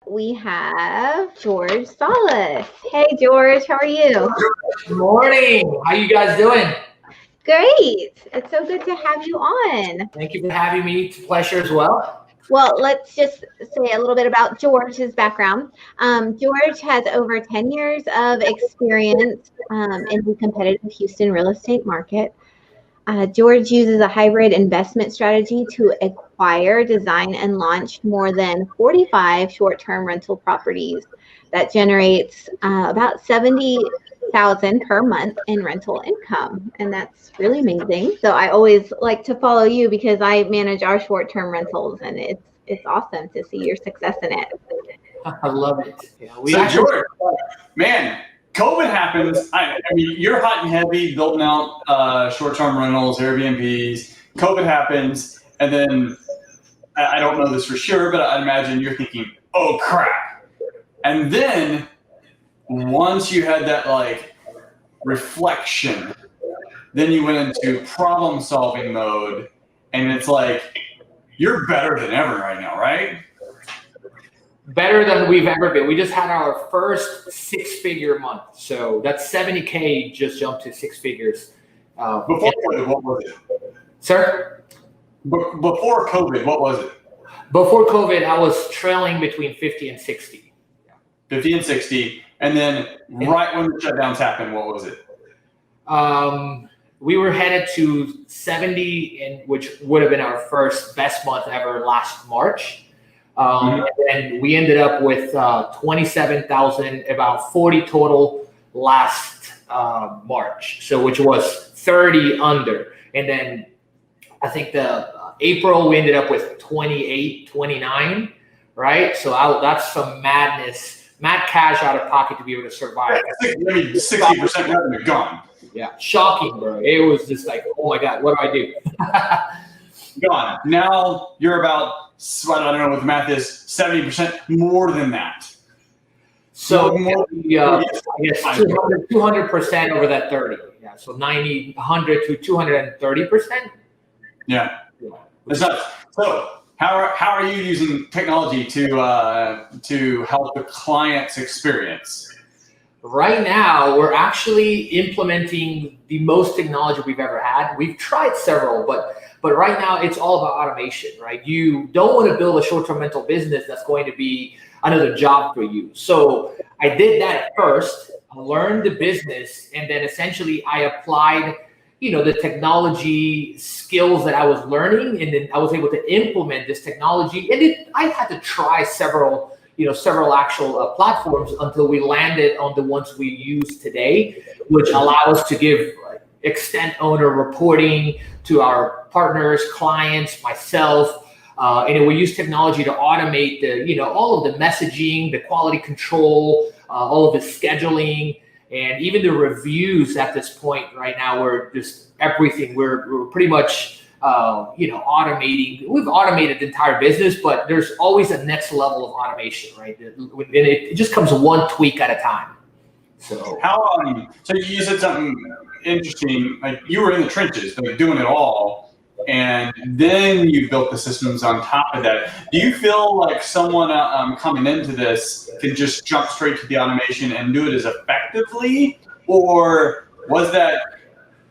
we have George Salas. Hey, George, how are you? Good morning. How you guys doing? Great. It's so good to have you on. Thank you for having me. It's a pleasure as well. Well, let's just say a little bit about George's background. George has over 10 years of experience in the competitive Houston real estate market. George uses a hybrid investment strategy to acquire, design, and launch more than 45 short-term rental properties that generates about $70,000 per month in rental income, and that's really amazing. So I always like to follow you because I manage our short-term rentals, and it's awesome to see your success in it. I love it. Yeah, George, man, COVID happens. I mean, you're hot and heavy building out short-term rentals, Airbnbs. COVID happens, and then I don't know this for sure, but I imagine you're thinking, "Oh crap!" And then once you had that like reflection, then you went into problem-solving mode, and it's like you're better than ever right now, right? Better than we've ever been. We just had our first six-figure month. So that's 70K just jumped to six figures. Before COVID, what was it? Sir? Before COVID, what was it? Before COVID, I was trailing between 50 and 60. 50 and 60. And then right when the shutdowns happened, what was it? We were headed to 70, which would have been our first best month ever last March. And then we ended up with 27,000, about 40 total last March. So which was 30 under. And then I think the April we ended up with 28, 29, right? So that's some madness, mad cash out of pocket to be able to survive. 60% revenue gone. Yeah, shocking, bro. It was just like, oh my God, what do I do? Gone. Now you're about, I don't know what the math is, 70% more than that. So I guess 200% over that 30. Yeah, so 90, 100 to 230%. Yeah. That's nuts. So how are you using technology to help the client's experience? Right now, we're actually implementing the most technology we've ever had. We've tried several, but right now it's all about automation, right? You don't want to build a short-term rental business that's going to be another job for you. So I did that at first. I learned the business, and then essentially I applied, the technology skills that I was learning, and then I was able to implement this technology. And I had to try several actual platforms until we landed on the ones we use today, which allow us to give extent owner reporting to our partners, clients, myself. And we use technology to automate all of the messaging, the quality control, all of the scheduling, and even the reviews at this point right now. We're just everything. We're pretty much automating. We've automated the entire business, but there's always a next level of automation, right? And it just comes one tweak at a time. So so you said something interesting, like you were in the trenches, like doing it all, and then you built the systems on top of that. Do you feel like someone coming into this can just jump straight to the automation and do it as effectively, or was that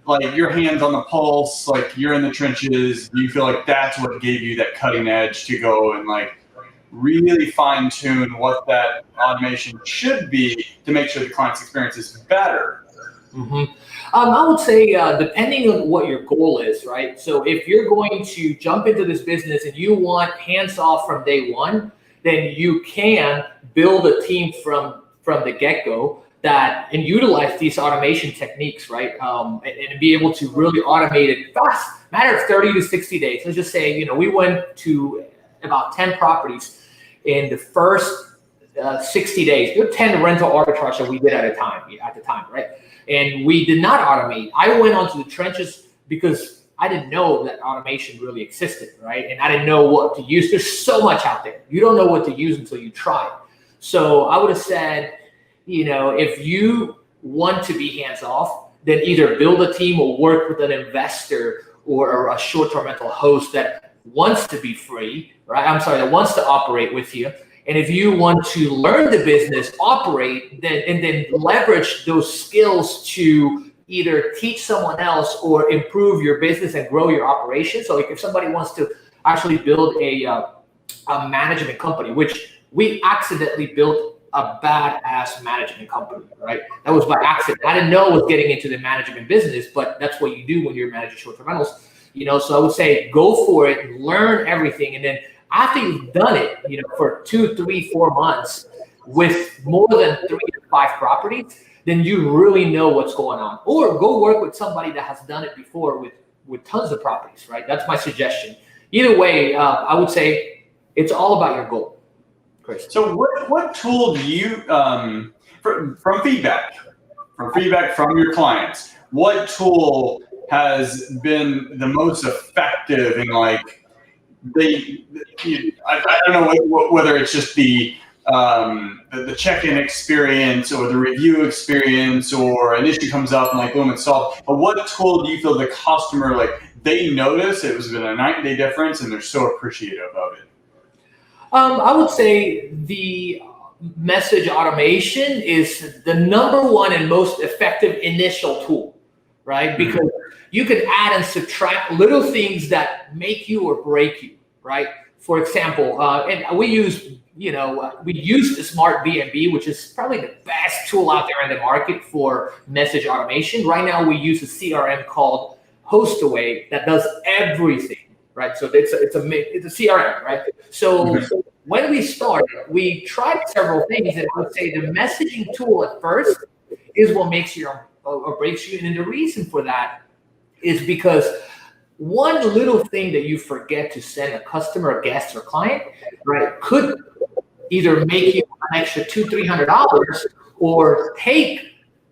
like your hands on the pulse, like you're in the trenches? Do you feel like that's what gave you that cutting edge to go and like really fine tune what that automation should be to make sure the client's experience is better? I would say depending on what your goal is, right? So if you're going to jump into this business and you want hands off from day one, then you can build a team from the get-go and utilize these automation techniques, right? And be able to really automate it fast, matter of 30 to 60 days. Let's just say, we went to about 10 properties in the first 60 days. There were 10 rental arbitrage that we did at the time, right? And we did not automate. I went onto the trenches because I didn't know that automation really existed, right? And I didn't know what to use. There's so much out there. You don't know what to use until you try. So I would have said, if you want to be hands off, then either build a team or work with an investor or a short-term rental host that wants to be free, right? That wants to operate with you. And if you want to learn the business, operate, then leverage those skills to either teach someone else or improve your business and grow your operation. So like if somebody wants to actually build a management company, which we accidentally built a badass management company, right? That was by accident. I didn't know I was getting into the management business, but that's what you do when you're managing short-term rentals. So I would say go for it, learn everything, and then after you've done it, for 2, 3, 4 months with more than 3 to 5 properties, then you really know what's going on. Or go work with somebody that has done it before with tons of properties, right? That's my suggestion. Either way, I would say it's all about your goal. Chris. So what tool do you, from feedback from your clients, what tool has been the most effective in like, I don't know whether it's just the check-in experience or the review experience or an issue comes up and like boom, it's solved. But what tool do you feel the customer, like they notice it was been a 90-day difference and they're so appreciative of it? I would say the message automation is the #1 and most effective initial tool, right? Because you can add and subtract little things that make you or break you, right? For example, and we use the Smart VMB, which is probably the best tool out there in the market for message automation. Right now, we use a CRM called Hostaway that does everything, right? So it's a CRM, right? So when we started, we tried several things, and I would say the messaging tool at first is what makes you or breaks you. And the reason for that is because one little thing that you forget to send a customer, a guest, or client, right, could either make you an extra $200-$300 or take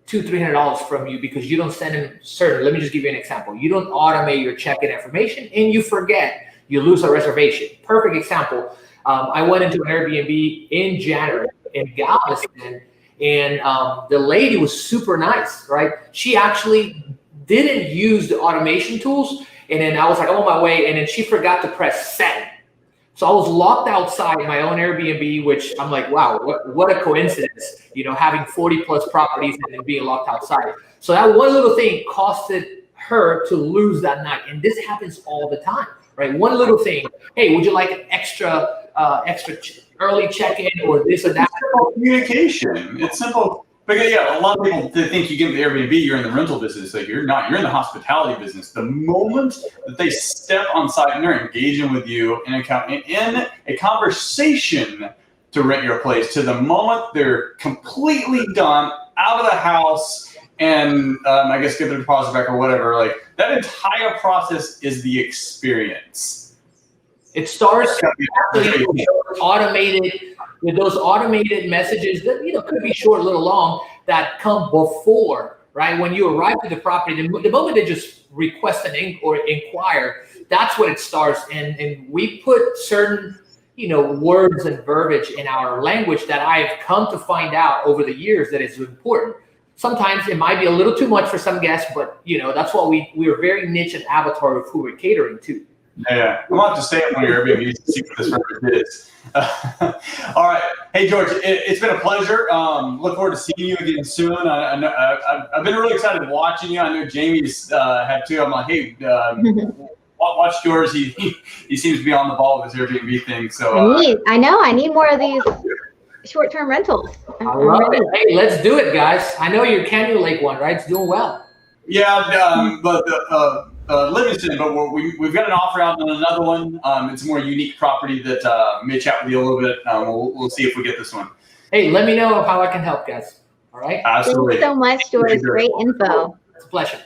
$200-$300 from you because you don't send them certain. Let me just give you an example. You don't automate your check-in information and you forget. You lose a reservation. Perfect example. I went into an Airbnb in January in Galveston, and the lady was super nice, right? She actually didn't use the automation tools, and then I was like, I'm on my way, and then she forgot to press send. So I was locked outside my own Airbnb, which I'm like, wow, what a coincidence, having 40 plus properties and then being locked outside. So that one little thing costed her to lose that night. And this happens all the time, right? One little thing. Hey, would you like an extra early check-in or this or that? It's simple communication. It's simple. Because a lot of people think you get in the Airbnb, you're in the rental business. Like you're not. You're in the hospitality business. The moment that they step on site and they're engaging with you in a conversation to rent your place, to the moment they're completely done, out of the house, and I guess get their deposit back or whatever, like that entire process is the experience. It starts with those automated messages that could be short, a little long, that come before, right? When you arrive at the property, the moment they just request or inquire, that's when it starts. And we put certain words and verbiage in our language that I've come to find out over the years that is important. Sometimes it might be a little too much for some guests, but that's what we are very niche and avatar of who we're catering to. Yeah, I'm going to have to stay at one of your Airbnbs to see what this record is. All right. Hey, George, it's been a pleasure. Look forward to seeing you again soon. I've been really excited watching you. I know Jamie's had too. I'm like, hey, watch George. He seems to be on the ball with his Airbnb thing. So I need more of these short-term rentals. I love it. Hey, let's do it, guys. I know your Canyon Lake one, right? It's doing well. Yeah, but Livingston, but we've got an offer out on another one. It's a more unique property that may chat with you a little bit. We'll see if we get this one. Hey, let me know how I can help, guys. All right. Absolutely. Thanks so much, George. Great info. It's a pleasure.